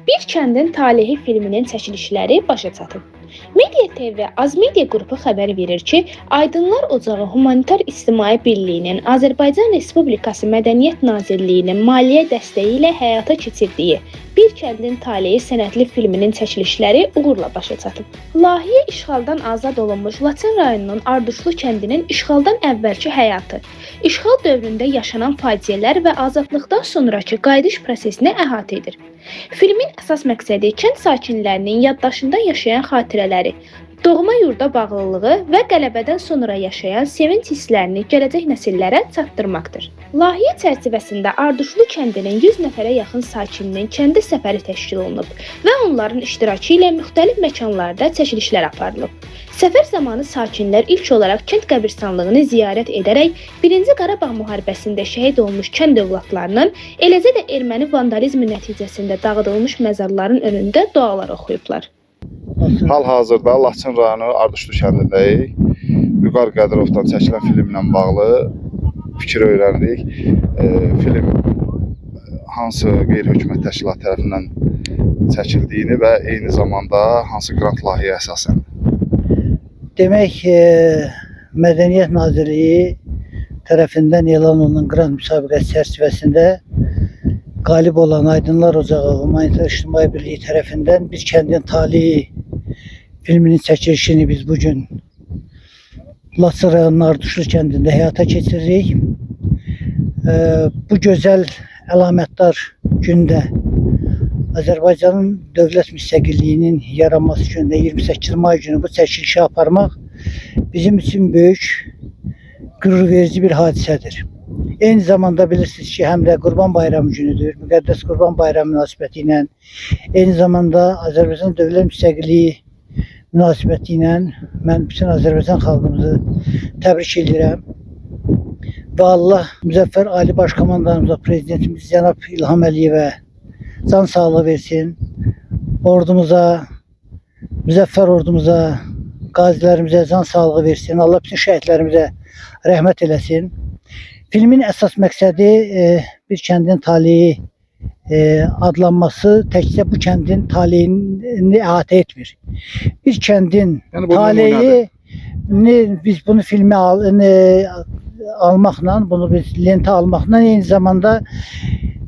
Bir kəndin talehi filminin çəkilişləri başa çatıb. Media TV Azmedia qrupu xəbər verir ki, Aydınlar Ocağı Humanitar İctimai Birliyinin Azərbaycan Respublikası Mədəniyyət Nazirliyinin maliyyə dəstəyi ilə həyata keçirdiyi Bir kəndin talehi sənədli filminin çəkilişləri uğurla başa çatıb. Layihə işğaldan azad olunmuş Laçın rayonunun Arduşlu kəndinin işğaldan əvvəlki həyatı, işğal dövründə yaşanan faciələr və azadlıqdan sonrakı qayıdış prosesini əhatə edir. Filmin əsas məqsədi kənd sakinlərinin yaddaşında yaşayan xatirələri, doğma yurda bağlılığı və qələbədən sonra yaşayan sevinç hisslərini gələcək nəsillərə çatdırmaqdır. Layihə çərçivəsində Arduşlu kəndinin 100 nəfərə yaxın sakininin kəndi səfəri təşkil olunub və onların iştirakı ilə müxtəlif məkanlarda çəkilişlər aparılıb. Səfər zamanı sakinlər ilk olaraq kənd qəbirstanlığını ziyarət edərək 1-ci Qarabağ müharibəsində şəhid olmuş kənd övladlarının, eləcə də erməni vandalizmi nəticəsində dağıdılmış məzarların önündə dualar oxuyublar. Hal-hazırda Laçın rayonu Arduşlu kəndindəyik. Vüqar Qədirovdan çəkilən filmlə bağlı fikir öyrəndik. Film hansı qeyri-hökumət təşkilat tərəfindən çəkildiyini və eyni zamanda hansı qrant layihəyə əsasən. Demək, Mədəniyyət Nazirliyi tərəfindən elan olunan qrant müsabiqəsi çərçivəsində qalib olan Aydınlar Ocağı Humanitar İctimai Birliyi tərəfindən Bir kəndin talehi filminin çəkilişini biz bugün Laçın rayonunun Arduşlu kəndində həyata keçiririk. Bu gözəl əlamətdar gündə Azərbaycanın dövlət müstəqilliyinin yaranması gündə 28 may günü bu çəkilişi aparmaq bizim üçün böyük qürurverici bir hadisədir. Eyni zamanda bilirsiniz ki, həm də Qurban Bayramı günüdür. Müqəddəs Qurban Bayramı münasibəti ilə, eyni zamanda Azərbaycan dövlət müstəqilliyi münasibəti ilə mən bütün Azərbaycan xalqımızı təbrik edirəm. Və Allah Müzəffər Ali Baş Komandanımıza, Prezidentimiz Cənab İlham Əliyevə can sağlığı versin. Ordumuza, müzəffər ordumuza, qazilərimizə can sağlığı versin. Allah bütün şəhidlərimizə rəhmət eləsin. Filmin əsas məqsədi Bir kəndin talehi adlanması təkcə bu kəndin taleyini əhatə etmir. Bir kəndin taleyini biz bunu filmə almaqla, bunu biz lentə almaqla eyni zamanda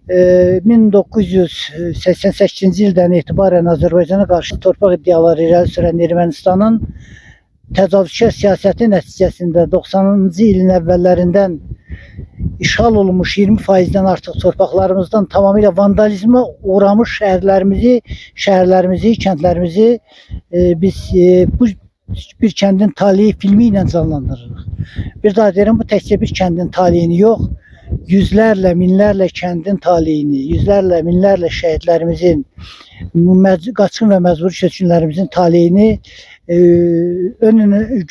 1988-ci ildən etibarən Azərbaycana qarşı torpaq iddiaları irəli sürən Ermənistanın təcavüzkar siyasəti nəticəsində 90-cı ilin əvvəllərindən işğal olunmuş 20%-dən artıq torpaqlarımızdan tamamilə vandalizmə uğramış şəhərlərimizi, kəndlərimizi biz bu Bir kəndin talehi filmi ilə canlandırırıq. Bir daha deyirəm, bu təkcə bir kəndin taleyini yox, yüzlərlə, minlərlə kəndin taleyini, yüzlərlə, minlərlə şəhidlərimizin, qaçqın və məcbur köçkünlərimizin taleyini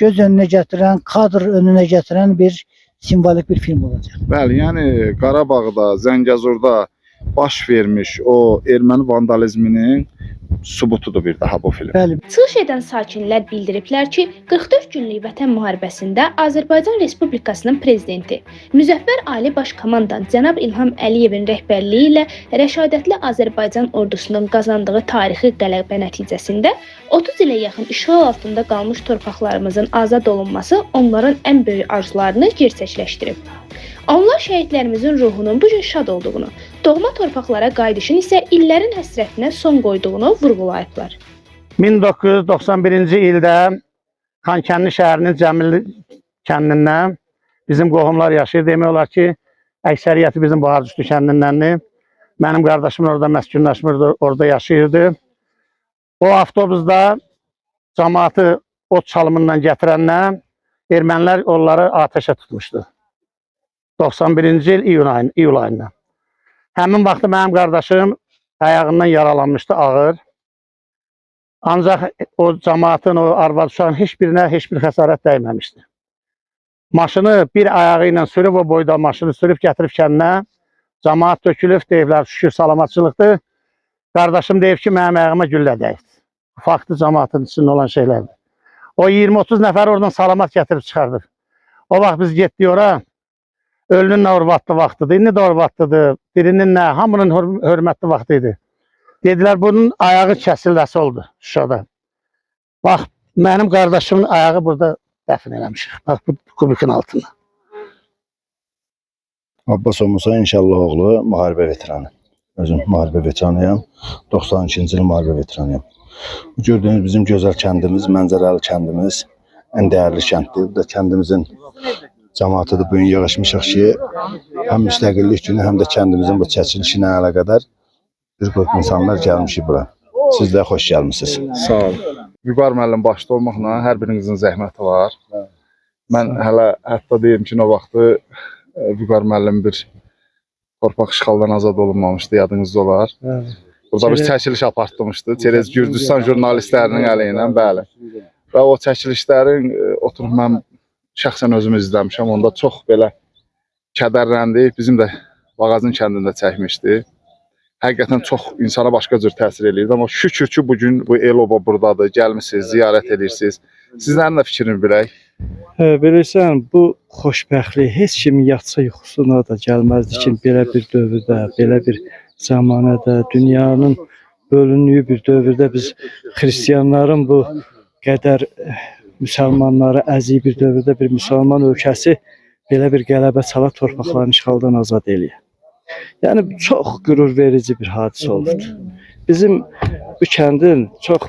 göz önünə gətirən, kadr önünə gətirən bir simvolik bir film olacaq. Bəli, yəni Qarabağda, Zəngəzurda baş vermiş o erməni vandalizminin sübutudur bir daha bu film. Bəli. Çıxış edən sakinlər bildiriblər ki, 44 günlük Vətən müharibəsində Azərbaycan Respublikasının prezidenti Müzəffər Ali Baş Komandan Cənab İlham Əliyevin rəhbərliyi ilə rəşadətli Azərbaycan ordusunun qazandığı tarixi qələbə nəticəsində 30 ilə yaxın işğal altında qalmış torpaqlarımızın azad olunması onların ən böyük arzularını gerçəkləşdirib. Onlar şəhidlərimizin ruhunun bu gün şad olduğunu, doğma torpaqlara qayıdışın isə illərin həsrətinə son qoyduğunu vurğulayıblar. 1991-ci ildə Xankəndi şəhərinin Cəmil kəndindən bizim qohumlar yaşayır. Demək olar ki, əksəriyyəti bizim bu Arduşlu kəndindəndir. Mənim qardaşım orada məskunlaşmırdı, orada yaşayırdı. O avtobusda cəmaatı ot çalımından gətirəndən ermənilər onları ateşə tutmuşdu. 91-ci il iyul ayında. Həmin vaxtda mənim qardaşım ayağından yaralanmışdı, ağır. Ancaq o cəmaatın, o arvad uşağın heç birinə heç bir xəsarət dəyməmişdi. Maşını bir ayağı ilə sürüb, o boyda maşını sürüb gətirib kəndinə. Cəmaat dökülüb, deyiblər, şükür salamatçılıqdır. Qardaşım deyib ki, mənim ayağıma güllə dəydi. Faktı cəmaatın içində olan şeylərdir. O 20-30 nəfər oradan salamat gətirib çıxardır. O vaxt biz getdik ora. Ölünün nə hörmətli vaxtıdır, indi də hörmətlidir, dirinin nə, hamının hörmətli vaxtı idi. Dedilər bunun ayağı kəsilləsi oldu Şuşada. Bax, mənim qardaşımın ayağı burada dəfn eləmişik. Bax, bu kubikin altında. Abbasov Musa inşallah oğlu müharibə veteranı. Özüm müharibə veteranıyam. 92-ci il müharibə veteranıyam. Bu gördüyünüz bizim gözəl kəndimiz, mənzərəli kəndimiz, ən dəyərli kənddir. Bu da kəndimizin cəmaatı da bugün yığışmışıq ki, həm müstəqillik günü, həm də kəndimizin bu çəkilişinə əlaqədar bir qrup insanlar gəlmişik bura. Siz də xoş gəlmisiniz. Sağ olun. Vüqar müəllim başda olmaqla hər birinizin zəhməti var. Mən hətta deyim ki, o vaxtı Vüqar müəllim bir torpaq işğaldan azad olunmamışdı, yadınızda olar. Burada bir çəkiliş apartmışdı. Çerez Gürcüstan jurnalistlərinin əleyhinə, bəli. Və o çəkilişlərin oturub mən şəxsən özüm izləmişəm. Onda çox belə kədərləndik. Bizim də Bağazın kəndində çəkmişdi. Həqiqətən çox insana başqa cür təsir eləyirdi. Amma şükür ki, bugün bu el-oba buradadır. Gəlmişsiniz, ziyarət edirsiniz. Sizlərin də fikrini bilək. Bilirsən, bu xoşbəxtlik heç kimin yatsa yuxusuna da gəlməzdi ki, belə bir dövrdə, belə bir zamanədə, dünyanın bölünüyü bir dövrdə biz xristiyanların bu qədər müsəlmanları əziyi bir dövrdə bir müsəlman ölkəsi belə bir qələbə çala torpaqlarını işğaldan azad eləyir. Yəni çox qürur verici bir hadisə oldu. Bizim bu kəndin çox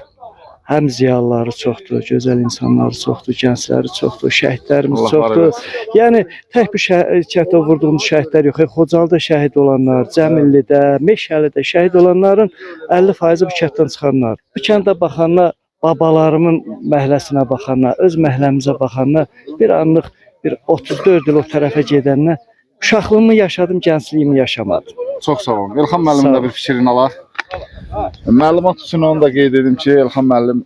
həm ziyalıları çoxdur, gözəl insanları çoxdur, gəncləri çoxdur, şəhidlərimiz çoxdur. Yəni tək bir kənddə vurduğumuz şəhidlər yox, Xocalıda şəhid olanlar, Cəmillidə, Meşəlidə şəhid olanların 50% bu kənddən çıxanlar. Bu kəndə baxanlar, babalarımın məhəlləsinə baxanlar, öz məhəlləmizə baxanlar bir anlıq bir 34 il o tərəfə gedəndən uşaqlığımı yaşadım, gəncliyimi yaşamadım. Çox sağ olun. İlham müəllimin də bir fikrini alaq. Məlumat üçün onu da qeyd edim ki, İlham müəllim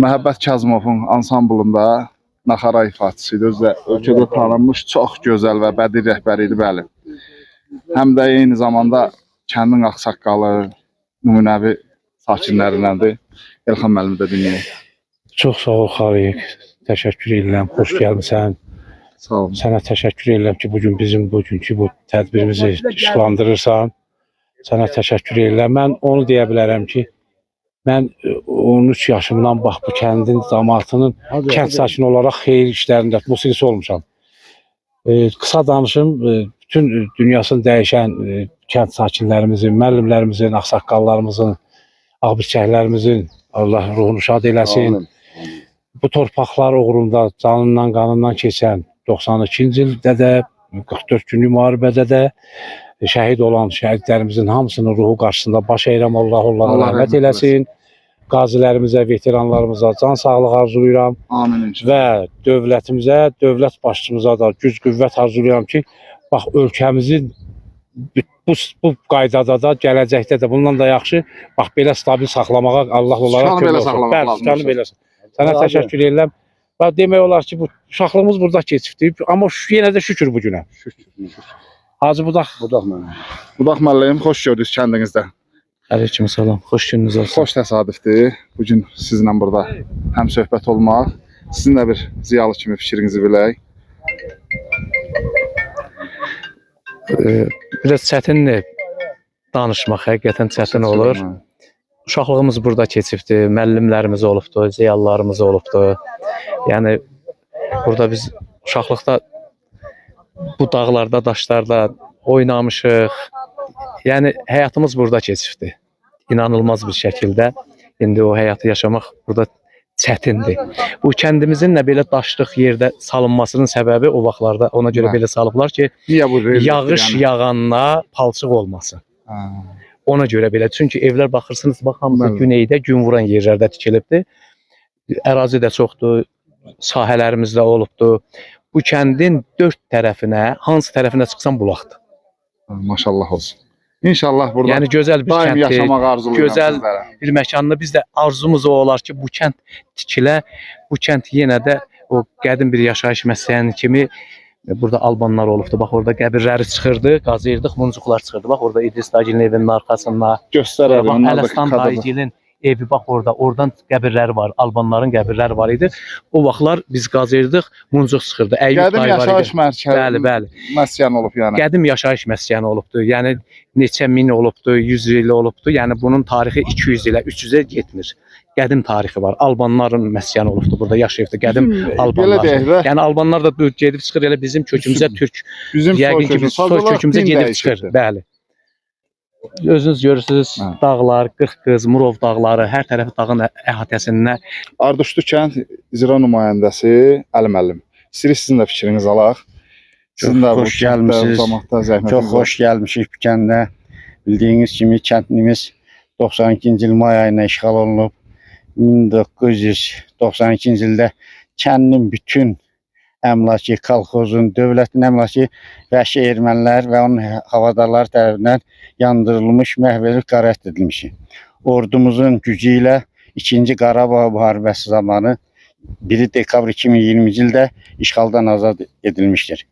Məhəbbət Kazımovun ansamblında naxara ifaçısı idi. Özü də ölkədə tanınmış çox gözəl və bədii rəhbər idi, bəli. Həm də eyni zamanda kəndin ağsaqqalı, nümunəvi sakinlərindəndir. İlham müəllimi də dinləyək. Çox sağ ol Xaliq. Təşəkkür edirəm. Xoş gəlmisən. Sağ olun. Sənə təşəkkür edirəm ki, bugün bizim bugünkü bu tədbirimizi işlandırırsan. Sənə təşəkkür edirəm. Mən onu deyə bilərəm ki, mən 13 yaşımdan bax bu kəndin cəmaatının kənd sakini olaraq xeyir işlərində musiqisi olmuşam. Qısa danışım, bütün dünyasını dəyişən kənd sakinlərimizin, müəllimlərimizin, ağsaqqallarımızın, ağbirçəklərimizin Allah ruhunu şad eləsin. Bu torpaqlar uğrunda canından, qanından keçən 92-ci ildə də, 44 günlük müharibədə də şəhid olan şəhidlərimizin hamısının ruhu qarşısında baş əyirəm. Allah onlara rəhmət eləsin. Qazilərimizə, veteranlarımıza can sağlığı arzulayıram. Amin. Və dövlətimizə, dövlət başçımıza da güc qüvvət arzulayıram ki, bax ölkəmizin bu qaydada da, gələcəkdə də bundan da yaxşı, bax belə stabil saxlamağa Allah onlara kömək olsun. Bəli, çıxanı belə. Sənə təşəkkür edirəm. Və demək olar ki, bu uşaqlığımız burada keçibdir. Amma yenə də şükür bu günə. Hacı Budaq. Budaq müəllim, xoş gördük kəndinizdə. Aleyküm salam. Xoş gününüz olsun. Xoş təsadüfdür. Bugün sizinlə burada həm söhbət olmaq. Sizin də bir ziyalı kimi fikrinizi bilək. Biraz çətindir danışmaq, həqiqətən çətin olur. Uşaqlığımız burada keçibdir, müəllimlərimiz olubdur, ziyalılarımız olubdur. Yəni burada biz uşaqlıqda bu dağlarda, daşlarda oynamışıq. Yəni həyatımız burada keçibdir. İnanılmaz bir şəkildə. İndi o həyatı yaşamaq burada çətindir. Bu kəndimizin də belə daşlıq yerdə salınmasının səbəbi o vaxtlarda ona görə belə salıblar ki, yağış yağanda palçıq olmasın. Ona görə belə. Çünki evlər baxırsınız, bax hamısı güneydə, gün vuran yerlərdə tikilibdir. Ərazi də çoxdur, sahələrimiz də olubdur. Bu kəndin 4 tərəfinə, hansı tərəfinə çıxsan bulaqdır. Maşallah olsun. İnşallah burada yəni gözəl bir daim yaşamaq arzulayıram gözəl sizlərə. Bir məkanlı. Biz də arzumuz o olar ki, bu kənd tikilə, bu kənd yenə də o qədim bir yaşayış məskəni kimi burada albanlar olubdu. Bax orada qəbirləri çıxırdı, qazıyırdıq, muncuqlar çıxırdı. Bax orada İdris dayıgilin evinin arxasında. Göstərər. Bax Ələstan dayıgilin evi bax orada, oradan qəbirləri var, Albanların qəbirləri var idi. O vaxtlar biz qazırdıq, muncuq çıxırdı. Əyyub Qədim dayı var yaşayış idi. mərkəzi. Bəli, bəli. Məskan olub yəni. Qədim yaşayış məskəni olubdu. Yəni neçə min olubdu, 100 il olubdu. Yəni bunun tarixi 200 ilə, 300-ə getmir. Qədim tarixi var. Albanların məskəni olubdu. Burada yaşayıbdı qədim Belə Albanlar. deyək də, Yəni Albanlar da gedib çıxır elə bizim kökümüzə türk. bizim Yəqin ki biz soy kökümüzə gedib çıxır. Bəli. Özünüz görürsüz, Hə. dağlar, Qırxqız, Murov dağları, hər tərəfi dağın əhatəsində. Arduşlu kənd icra nümayəndəsi Əli müəllim. İstəyirik sizin də fikrinizi alaq. Sizin də bu xoş gəlmisiniz. Uzamakda zəhmətiniz Çox xoş gəlmişik bu kəndə. Bildiyiniz kimi kəndimiz 92-ci il may ayına işğal olunub. 1992-ci ildə kəndin bütün əmlakı, kolxozun, dövlətin əmlakı vəhşi ermənilər və onun havadarları tərəfindən yandırılmış, məhv edilib qarət edilmiş. Ordumuzun gücü ilə 2-ci Qarabağ müharibəsi zamanı 1 dekabr 2020-ci ildə işğaldan azad edilmişdir.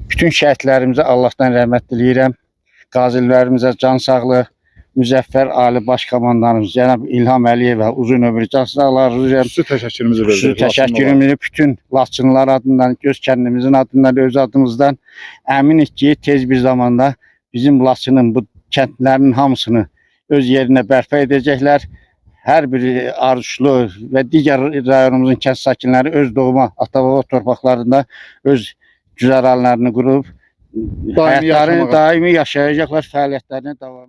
Bütün şəhidlərimizə Allahdan rəhmət diləyirəm. Qazilərimizə can sağlığı, Müzəffər Ali Baş Komandanımız Cənab İlham Əliyevə uzun ömür, can sağlığı arzulayıram. Xüsusi təşəkkürümüzü Xüsusi bildiririk. təşəkkürümü bütün Laçınlılar adından, Göz kəndimizin adından, öz adımızdan əminik ki, tez bir zamanda bizim Laçının bu kəndlərinin hamısını öz yerinə bərpa edəcəklər. Hər bir Aruşlu və digər rayonumuzun kənd sakinləri öz doğma ata-baba torpaqlarında öz güzəranlarını qurub, həyatlarını daimi yaşayacaqlar, fəaliyyətlərini davam